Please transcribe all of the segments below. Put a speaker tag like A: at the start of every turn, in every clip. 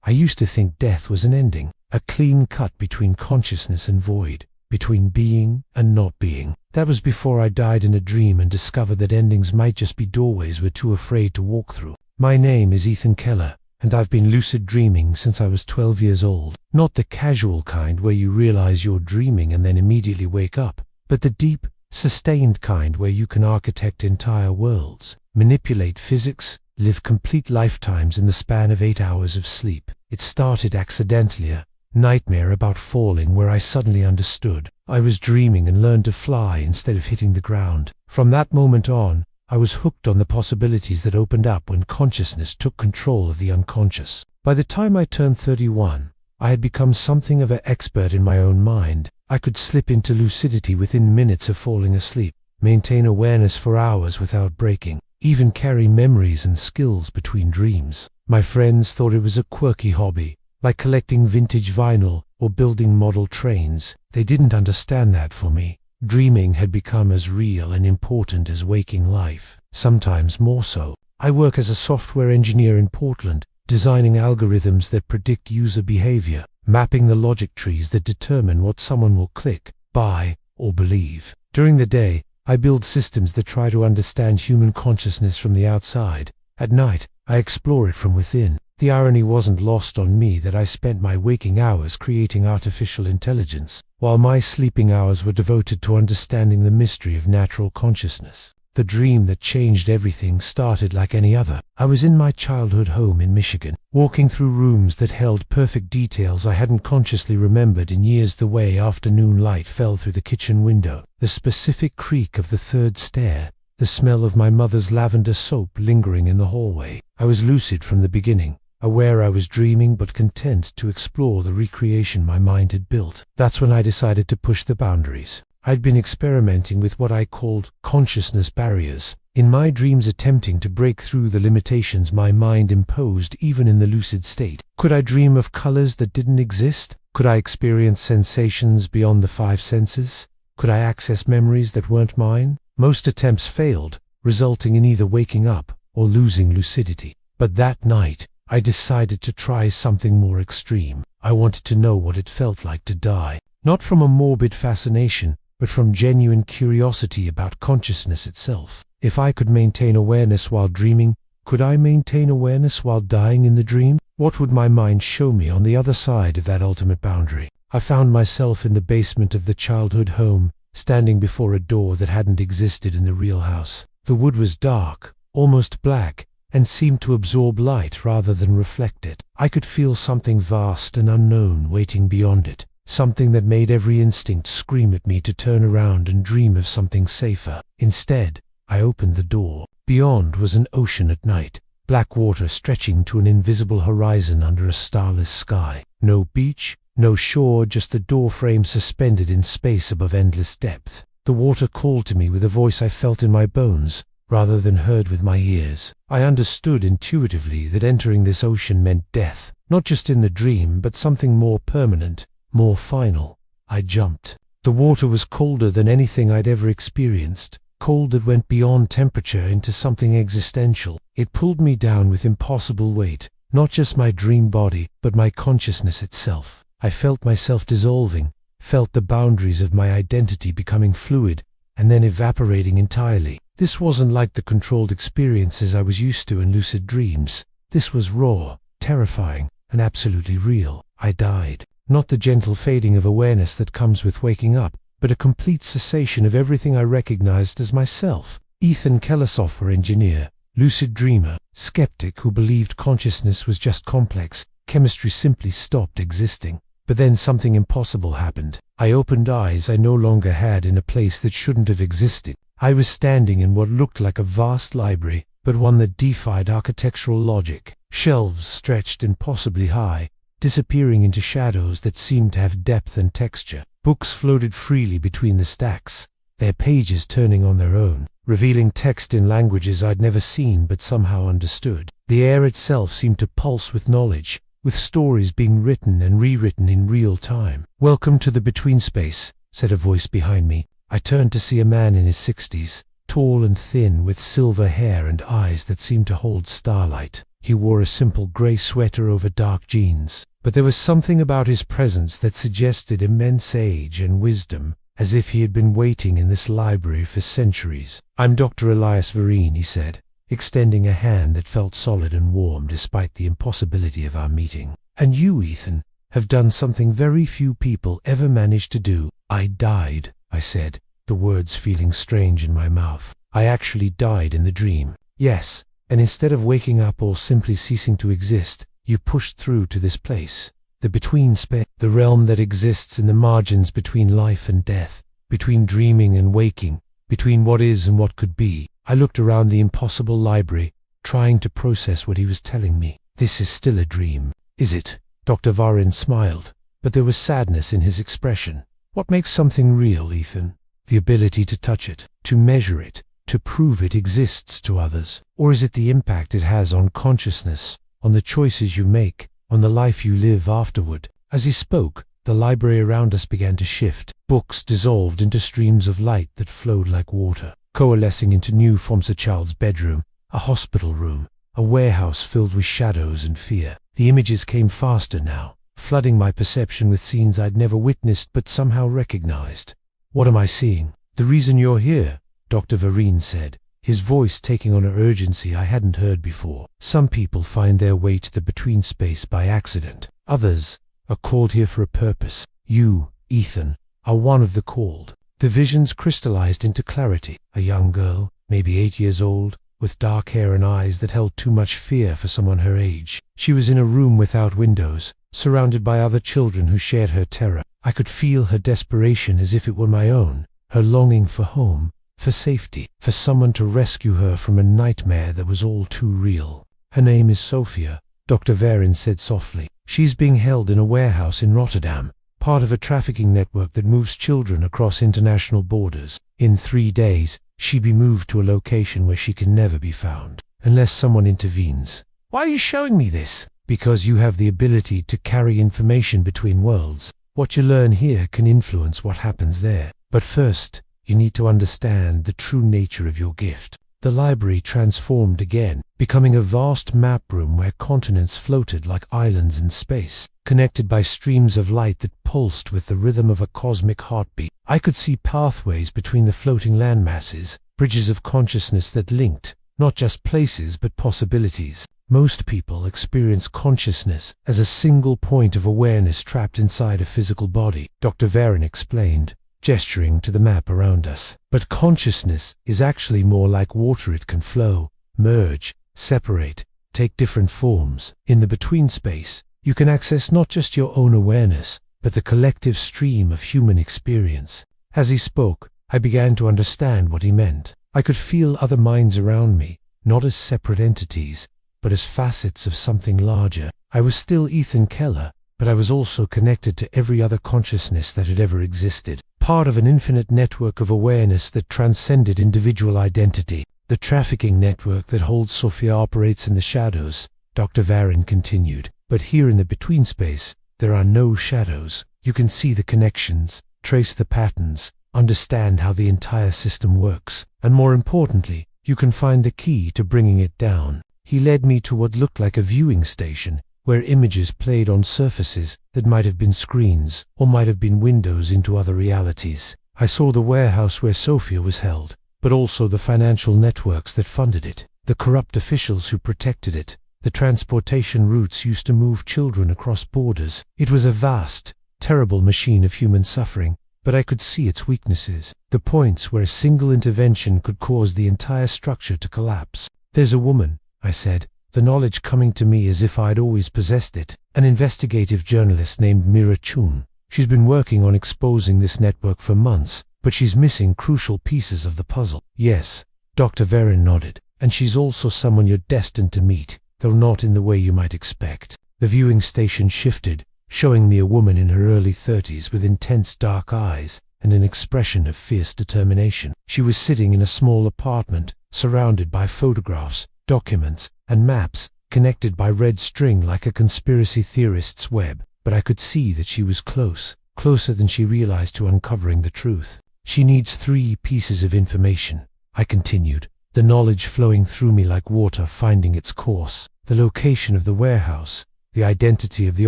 A: I used to think death was an ending, a clean cut between consciousness and void, between being and not being. That was before I died in a dream and discovered that endings might just be doorways we're too afraid to walk through. My name is Ethan Keller, and I've been lucid dreaming since I was 12 years old. Not the casual kind where you realize you're dreaming and then immediately wake up, but the deep, sustained kind where you can architect entire worlds, manipulate physics, live complete lifetimes in the span of 8 hours of sleep. It started accidentally, a nightmare about falling where I suddenly understood. I was dreaming and learned to fly instead of hitting the ground. From that moment on, I was hooked on the possibilities that opened up when consciousness took control of the unconscious. By the time I turned 31, I had become something of an expert in my own mind. I could slip into lucidity within minutes of falling asleep, maintain awareness for hours without breaking, even carry memories and skills between dreams. My friends thought it was a quirky hobby, like collecting vintage vinyl or building model trains. They didn't understand that for me. Dreaming had become as real and important as waking life, sometimes more so. I work as a software engineer in Portland, designing algorithms that predict user behavior, mapping the logic trees that determine what someone will click, buy, or believe. During the day, I build systems that try to understand human consciousness from the outside. At night, I explore it from within. The irony wasn't lost on me that I spent my waking hours creating artificial intelligence, while my sleeping hours were devoted to understanding the mystery of natural consciousness. The dream that changed everything started like any other. I was in my childhood home in Michigan, walking through rooms that held perfect details I hadn't consciously remembered in years. The way afternoon light fell through the kitchen window, the specific creak of the third stair, the smell of my mother's lavender soap lingering in the hallway. I was lucid from the beginning, aware I was dreaming but content to explore the recreation my mind had built. That's when I decided to push the boundaries. I'd been experimenting with what I called consciousness barriers, in my dreams attempting to break through the limitations my mind imposed even in the lucid state. Could I dream of colors that didn't exist? Could I experience sensations beyond the 5 senses? Could I access memories that weren't mine? Most attempts failed, resulting in either waking up or losing lucidity. But that night, I decided to try something more extreme. I wanted to know what it felt like to die, not from a morbid fascination, but from genuine curiosity about consciousness itself. If I could maintain awareness while dreaming, could I maintain awareness while dying in the dream? What would my mind show me on the other side of that ultimate boundary? I found myself in the basement of the childhood home, standing before a door that hadn't existed in the real house. The wood was dark, almost black, and seemed to absorb light rather than reflect it. I could feel something vast and unknown waiting beyond it, something that made every instinct scream at me to turn around and dream of something safer. Instead, I opened the door. Beyond was an ocean at night, black water stretching to an invisible horizon under a starless sky. No beach, no shore, just the doorframe suspended in space above endless depth. The water called to me with a voice I felt in my bones, rather than heard with my ears. I understood intuitively that entering this ocean meant death, not just in the dream, but something more permanent, more final. I jumped. The water was colder than anything I'd ever experienced, cold that went beyond temperature into something existential. It pulled me down with impossible weight, not just my dream body, but my consciousness itself. I felt myself dissolving, felt the boundaries of my identity becoming fluid, and then evaporating entirely. This wasn't like the controlled experiences I was used to in lucid dreams. This was raw, terrifying, and absolutely real. I died. Not the gentle fading of awareness that comes with waking up, but a complete cessation of everything I recognized as myself. Ethan Keller, software engineer, lucid dreamer, skeptic who believed consciousness was just complex, chemistry simply stopped existing. But then something impossible happened. I opened eyes I no longer had in a place that shouldn't have existed. I was standing in what looked like a vast library, but one that defied architectural logic. Shelves stretched impossibly high, disappearing into shadows that seemed to have depth and texture. Books floated freely between the stacks, their pages turning on their own, revealing text in languages I'd never seen but somehow understood. The air itself seemed to pulse with knowledge, with stories being written and rewritten in real time. "Welcome to the between space," said a voice behind me. I turned to see a man in his 60s, tall and thin with silver hair and eyes that seemed to hold starlight. He wore a simple grey sweater over dark jeans, but there was something about his presence that suggested immense age and wisdom, as if he had been waiting in this library for centuries. "I'm Dr. Elias Vereen," he said, extending a hand that felt solid and warm despite the impossibility of our meeting. "And you, Ethan, have done something very few people ever manage to do." "I died," I said, the words feeling strange in my mouth. "I actually died in the dream." "Yes, and instead of waking up or simply ceasing to exist, you pushed through to this place, the between space, the realm that exists in the margins between life and death, between dreaming and waking, between what is and what could be." I looked around the impossible library, trying to process what he was telling me. "This is still a dream, is it?" Dr. Vereen smiled, but there was sadness in his expression. "What makes something real, Ethan? The ability to touch it, to measure it, to prove it exists to others? Or is it the impact it has on consciousness, on the choices you make, on the life you live afterward?" As he spoke, the library around us began to shift. Books dissolved into streams of light that flowed like water, coalescing into new forms: a child's bedroom, a hospital room, a warehouse filled with shadows and fear. The images came faster now, flooding my perception with scenes I'd never witnessed but somehow recognized. "What am I seeing?" "The reason you're here," Dr. Vereen said, his voice taking on an urgency I hadn't heard before. "Some people find their way to the between space by accident. Others are called here for a purpose. You, Ethan, are one of the called." The visions crystallized into clarity. A young girl, maybe 8 years old, with dark hair and eyes that held too much fear for someone her age. She was in a room without windows, surrounded by other children who shared her terror. I could feel her desperation as if it were my own, her longing for home, for safety, for someone to rescue her from a nightmare that was all too real. "Her name is Sophia," Dr. Vereen said softly. "She's being held in a warehouse in Rotterdam, part of a trafficking network that moves children across international borders. In 3 days, she'll be moved to a location where she can never be found, unless someone intervenes." "Why are you showing me this?" "Because you have the ability to carry information between worlds. What you learn here can influence what happens there. But first, you need to understand the true nature of your gift." The library transformed again, becoming a vast map room where continents floated like islands in space, connected by streams of light that pulsed with the rhythm of a cosmic heartbeat. I could see pathways between the floating landmasses, bridges of consciousness that linked, not just places but possibilities. Most people experience consciousness as a single point of awareness trapped inside a physical body, Dr. Vereen explained, gesturing to the map around us. But consciousness is actually more like water. It can flow, merge, separate, take different forms. In the between space, you can access not just your own awareness, but the collective stream of human experience. As he spoke, I began to understand what he meant. I could feel other minds around me, not as separate entities, but as facets of something larger. I was still Ethan Keller, but I was also connected to every other consciousness that had ever existed, part of an infinite network of awareness that transcended individual identity. "The trafficking network that holds Sophia operates in the shadows," Dr. Vereen continued. "But here in the between space, there are no shadows. You can see the connections, trace the patterns, understand how the entire system works, and more importantly, you can find the key to bringing it down." He led me to what looked like a viewing station, where images played on surfaces that might have been screens, or might have been windows into other realities. I saw the warehouse where Sophia was held, but also the financial networks that funded it, the corrupt officials who protected it, the transportation routes used to move children across borders. It was a vast, terrible machine of human suffering, but I could see its weaknesses, the points where a single intervention could cause the entire structure to collapse. "There's a woman," I said, the knowledge coming to me as if I'd always possessed it, "an investigative journalist named Mira Chun. She's been working on exposing this network for months, but she's missing crucial pieces of the puzzle." "Yes," Dr. Vereen nodded, "and she's also someone you're destined to meet, though not in the way you might expect." The viewing station shifted, showing me a woman in her early 30s with intense dark eyes and an expression of fierce determination. She was sitting in a small apartment, surrounded by photographs, documents, and maps, connected by red string like a conspiracy theorist's web. But I could see that she was close, closer than she realized to uncovering the truth. "She needs 3 pieces of information," I continued, the knowledge flowing through me like water finding its course, the location of the warehouse, the identity of the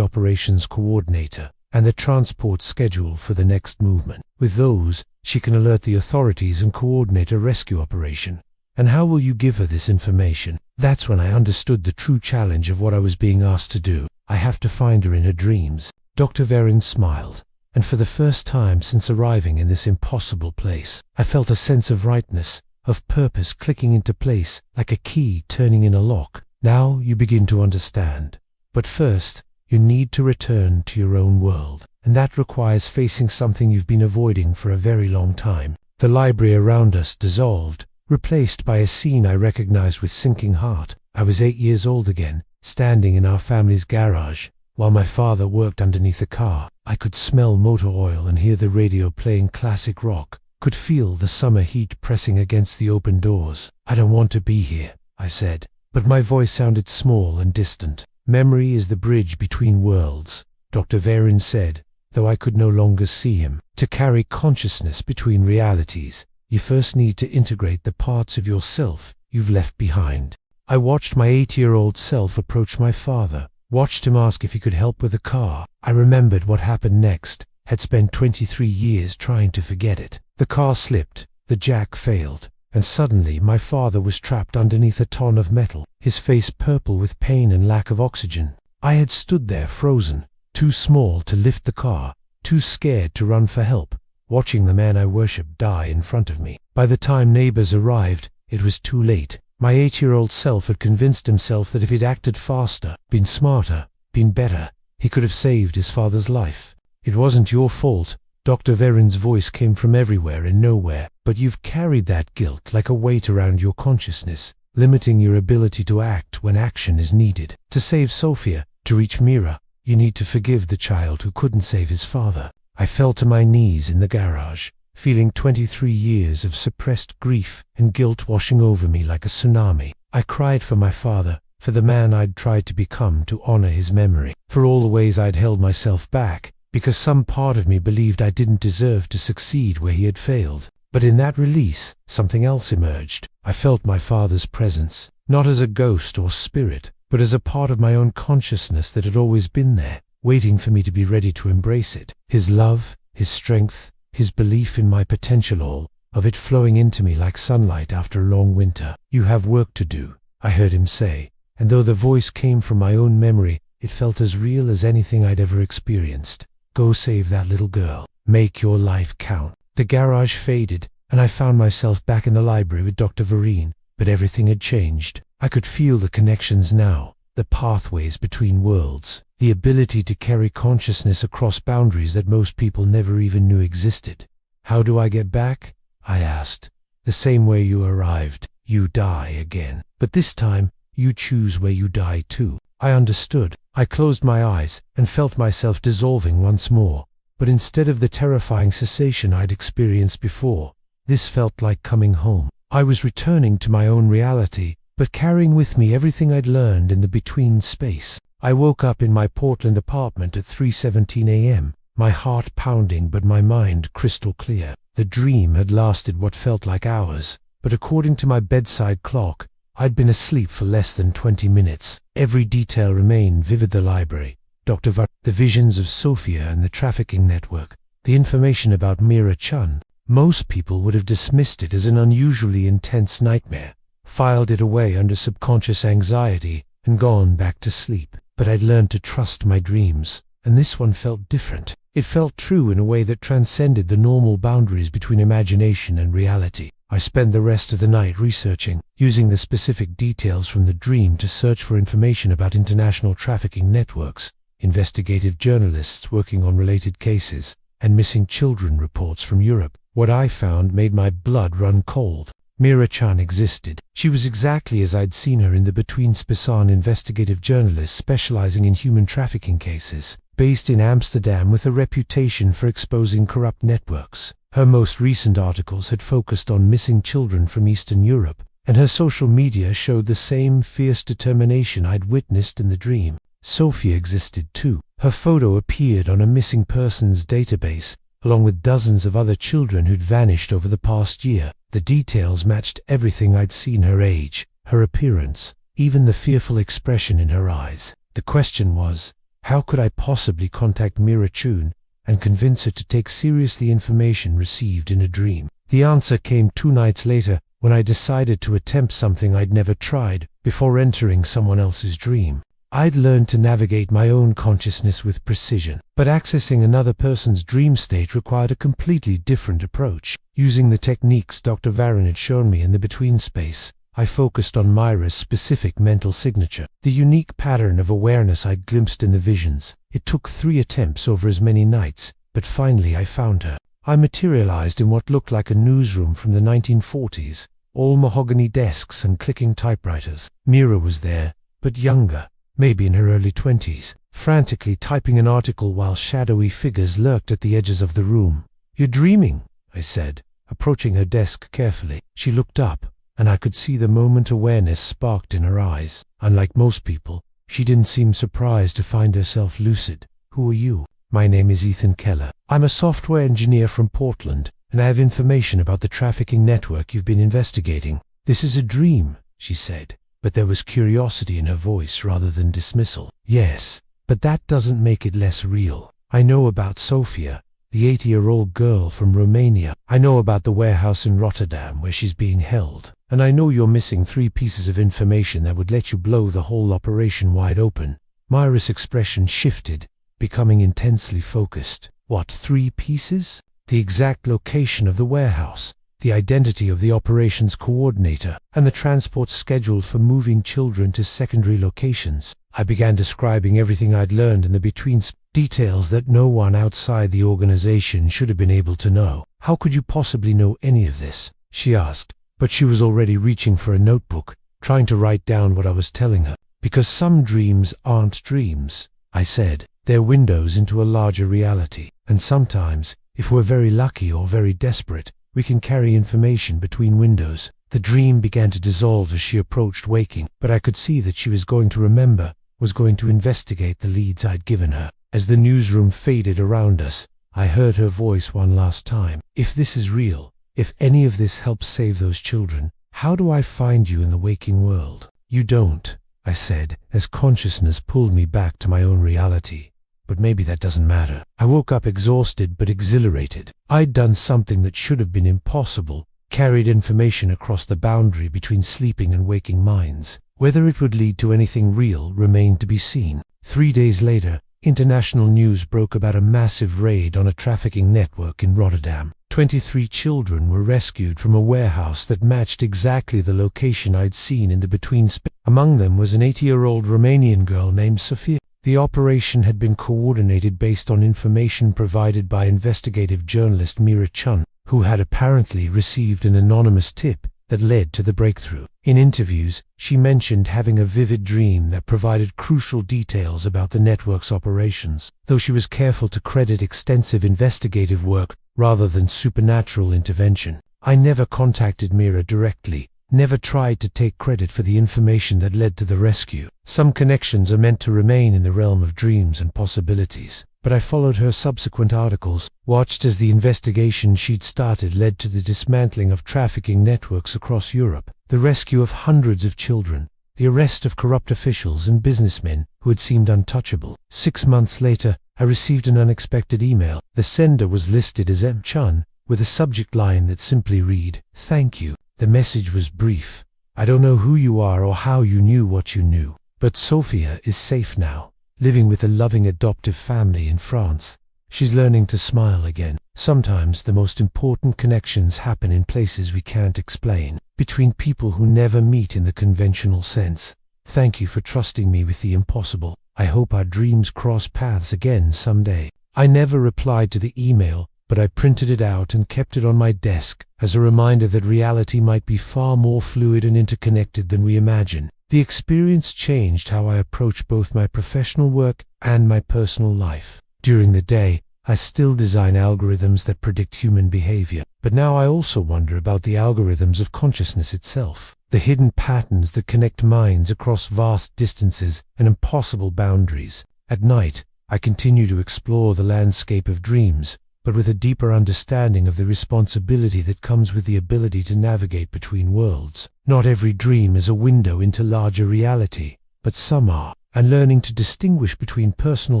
A: operations coordinator, and the transport schedule for the next movement. With those, she can alert the authorities and coordinate a rescue operation. And how will you give her this information? That's when I understood the true challenge of what I was being asked to do. I have to find her in her dreams. Dr. Verin smiled, and for the first time since arriving in this impossible place, I felt a sense of rightness, of purpose clicking into place, like a key turning in a lock. Now you begin to understand. But first, you need to return to your own world, and that requires facing something you've been avoiding for a very long time. The library around us dissolved, replaced by a scene I recognized with sinking heart. I was 8 years old again, standing in our family's garage, while my father worked underneath the car. I could smell motor oil and hear the radio playing classic rock, could feel the summer heat pressing against the open doors. "I don't want to be here," I said, but my voice sounded small and distant. "Memory is the bridge between worlds," Dr. Verin said, though I could no longer see him. "To carry consciousness between realities, you first need to integrate the parts of yourself you've left behind." I watched my 8-year-old self approach my father, watched him ask if he could help with the car. I remembered what happened next, had spent 23 years trying to forget it. The car slipped, the jack failed, and suddenly my father was trapped underneath a ton of metal, his face purple with pain and lack of oxygen. I had stood there frozen, too small to lift the car, too scared to run for help, watching the man I worshipped die in front of me. By the time neighbors arrived, it was too late. My 8-year-old self had convinced himself that if he'd acted faster, been smarter, been better, he could have saved his father's life. "It wasn't your fault." Dr. Verin's voice came from everywhere and nowhere, "but you've carried that guilt like a weight around your consciousness, limiting your ability to act when action is needed. To save Sophia, to reach Mira, you need to forgive the child who couldn't save his father." I fell to my knees in the garage, feeling 23 years of suppressed grief and guilt washing over me like a tsunami. I cried for my father, for the man I'd tried to become to honor his memory, for all the ways I'd held myself back, because some part of me believed I didn't deserve to succeed where he had failed. But in that release, something else emerged. I felt my father's presence, not as a ghost or spirit, but as a part of my own consciousness that had always been there, waiting for me to be ready to embrace it. His love, his strength, his belief in my potential, all of it flowing into me like sunlight after a long winter. "You have work to do," I heard him say, and though the voice came from my own memory, it felt as real as anything I'd ever experienced. "Go save that little girl. Make your life count." The garage faded, and I found myself back in the library with Dr. Verin, but everything had changed. I could feel the connections now, the pathways between worlds, the ability to carry consciousness across boundaries that most people never even knew existed. "How do I get back?" I asked. "The same way you arrived. You die again. But this time, you choose where you die too." I understood. I closed my eyes and felt myself dissolving once more. But instead of the terrifying cessation I'd experienced before, this felt like coming home. I was returning to my own reality, but carrying with me everything I'd learned in the between space. I woke up in my Portland apartment at 3:17 a.m., my heart pounding but my mind crystal clear. The dream had lasted what felt like hours, but according to my bedside clock, I'd been asleep for less than 20 minutes. Every detail remained vivid: the library, Dr. the visions of Sophia and the trafficking network, the information about Mira Chun. Most people would have dismissed it as an unusually intense nightmare, filed it away under subconscious anxiety, and gone back to sleep. But I'd learned to trust my dreams, and this one felt different. It felt true in a way that transcended the normal boundaries between imagination and reality. I spent the rest of the night researching, using the specific details from the dream to search for information about international trafficking networks, investigative journalists working on related cases, and missing children reports from Europe. What I found made my blood run cold. Mira Chan existed. She was exactly as I'd seen her in the Between Space, investigative journalist specializing in human trafficking cases, based in Amsterdam with a reputation for exposing corrupt networks. Her most recent articles had focused on missing children from Eastern Europe, and her social media showed the same fierce determination I'd witnessed in the dream. Sophia existed too. Her photo appeared on a missing persons database, along with dozens of other children who'd vanished over the past year. The details matched everything I'd seen: her age, her appearance, even the fearful expression in her eyes. The question was, how could I possibly contact Mira Chun and convince her to take seriously information received in a dream? The answer came 2 nights later, when I decided to attempt something I'd never tried before entering someone else's dream. I'd learned to navigate my own consciousness with precision, but accessing another person's dream state required a completely different approach. Using the techniques Dr. Varan had shown me in the between space, I focused on Myra's specific mental signature, the unique pattern of awareness I'd glimpsed in the visions. It took 3 attempts over as many nights, but finally I found her. I materialized in what looked like a newsroom from the 1940s, all mahogany desks and clicking typewriters. Mira was there, but younger, maybe in her early 20s, frantically typing an article while shadowy figures lurked at the edges of the room. "You're dreaming," I said, approaching her desk carefully. She looked up, and I could see the moment awareness sparked in her eyes. Unlike most people, she didn't seem surprised to find herself lucid. "Who are you?" "My name is Ethan Keller. I'm a software engineer from Portland, and I have information about the trafficking network you've been investigating." "This is a dream," she said, but there was curiosity in her voice rather than dismissal. "Yes, but that doesn't make it less real. I know about Sofia, the 80-year-old girl from Romania. I know about the warehouse in Rotterdam where she's being held. And I know you're missing 3 pieces of information that would let you blow the whole operation wide open." Myra's expression shifted, becoming intensely focused. "What 3 pieces?" "The exact location of the warehouse, the identity of the operations coordinator, and the transport scheduled for moving children to secondary locations." I began describing everything I'd learned in the between details that no one outside the organization should have been able to know. "How could you possibly know any of this?" she asked, but she was already reaching for a notebook, trying to write down what I was telling her. "Because some dreams aren't dreams," I said. "They're windows into a larger reality, and sometimes, if we're very lucky or very desperate, we can carry information between windows." The dream began to dissolve as she approached waking, but I could see that she was going to remember, was going to investigate the leads I'd given her. As the newsroom faded around us, I heard her voice one last time. "If this is real, if any of this helps save those children, how do I find you in the waking world?" "You don't," I said, as consciousness pulled me back to my own reality. "But maybe that doesn't matter." I woke up exhausted but exhilarated. I'd done something that should have been impossible, carried information across the boundary between sleeping and waking minds. Whether it would lead to anything real remained to be seen. 3 days later, international news broke about a massive raid on a trafficking network in Rotterdam. 23 children were rescued from a warehouse that matched exactly the location I'd seen in the between space. Among them was an 80-year-old Romanian girl named Sofia. The operation had been coordinated based on information provided by investigative journalist Mira Chun, who had apparently received an anonymous tip that led to the breakthrough. In interviews, she mentioned having a vivid dream that provided crucial details about the network's operations, though she was careful to credit extensive investigative work rather than supernatural intervention. I never contacted Mira directly, never tried to take credit for the information that led to the rescue. Some connections are meant to remain in the realm of dreams and possibilities. But I followed her subsequent articles, watched as the investigation she'd started led to the dismantling of trafficking networks across Europe, the rescue of hundreds of children, the arrest of corrupt officials and businessmen who had seemed untouchable. 6 months later, I received an unexpected email. The sender was listed as M. Chun, with a subject line that simply read, "Thank you." The message was brief. "I don't know who you are or how you knew what you knew, but Sofia is safe now, living with a loving adoptive family in France. She's learning to smile again." Sometimes the most important connections happen in places we can't explain, between people who never meet in the conventional sense. Thank you for trusting me with the impossible. I hope our dreams cross paths again someday. I never replied to the email, but I printed it out and kept it on my desk as a reminder that reality might be far more fluid and interconnected than we imagine. The experience changed how I approach both my professional work and my personal life. During the day, I still design algorithms that predict human behavior, but now I also wonder about the algorithms of consciousness itself, the hidden patterns that connect minds across vast distances and impossible boundaries. At night, I continue to explore the landscape of dreams, but with a deeper understanding of the responsibility that comes with the ability to navigate between worlds. Not every dream is a window into larger reality, but some are, and learning to distinguish between personal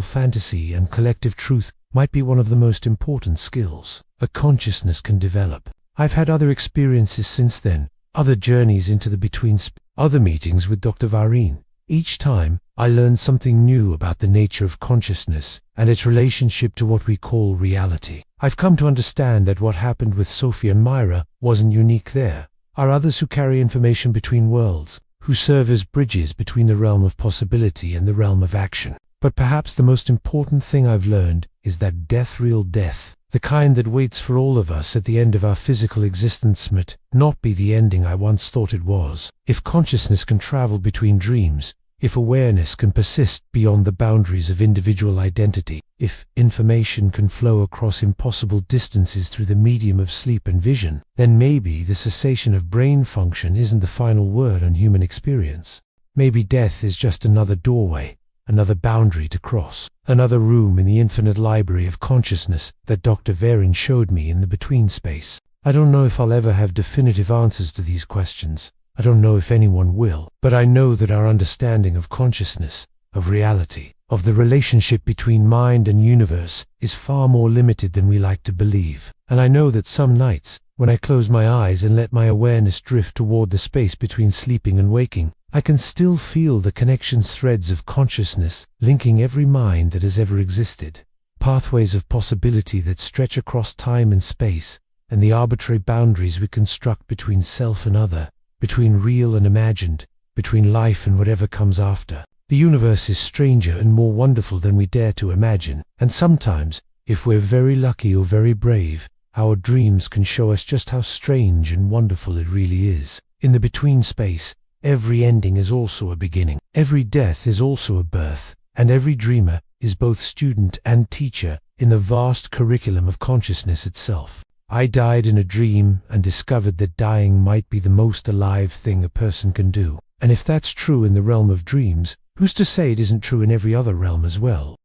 A: fantasy and collective truth might be one of the most important skills a consciousness can develop. I've had other experiences since then, other journeys into the other meetings with Dr. Vareen. Each time, I learned something new about the nature of consciousness and its relationship to what we call reality. I've come to understand that what happened with Sophie and Myra wasn't unique there. Are others who carry information between worlds, who serve as bridges between the realm of possibility and the realm of action. But perhaps the most important thing I've learned is that death, real death, the kind that waits for all of us at the end of our physical existence, might not be the ending I once thought it was. If consciousness can travel between dreams, if awareness can persist beyond the boundaries of individual identity, if information can flow across impossible distances through the medium of sleep and vision, then maybe the cessation of brain function isn't the final word on human experience. Maybe death is just another doorway, another boundary to cross, another room in the infinite library of consciousness that Dr. Vareen showed me in the between space. I don't know if I'll ever have definitive answers to these questions. I don't know if anyone will, but I know that our understanding of consciousness, of reality, of the relationship between mind and universe is far more limited than we like to believe. And I know that some nights, when I close my eyes and let my awareness drift toward the space between sleeping and waking, I can still feel the connections, threads of consciousness linking every mind that has ever existed, pathways of possibility that stretch across time and space, and the arbitrary boundaries we construct between self and other, between real and imagined, between life and whatever comes after. The universe is stranger and more wonderful than we dare to imagine, and sometimes, if we're very lucky or very brave, our dreams can show us just how strange and wonderful it really is. In the between space, every ending is also a beginning, every death is also a birth, and every dreamer is both student and teacher in the vast curriculum of consciousness itself. I died in a dream and discovered that dying might be the most alive thing a person can do. And if that's true in the realm of dreams, who's to say it isn't true in every other realm as well?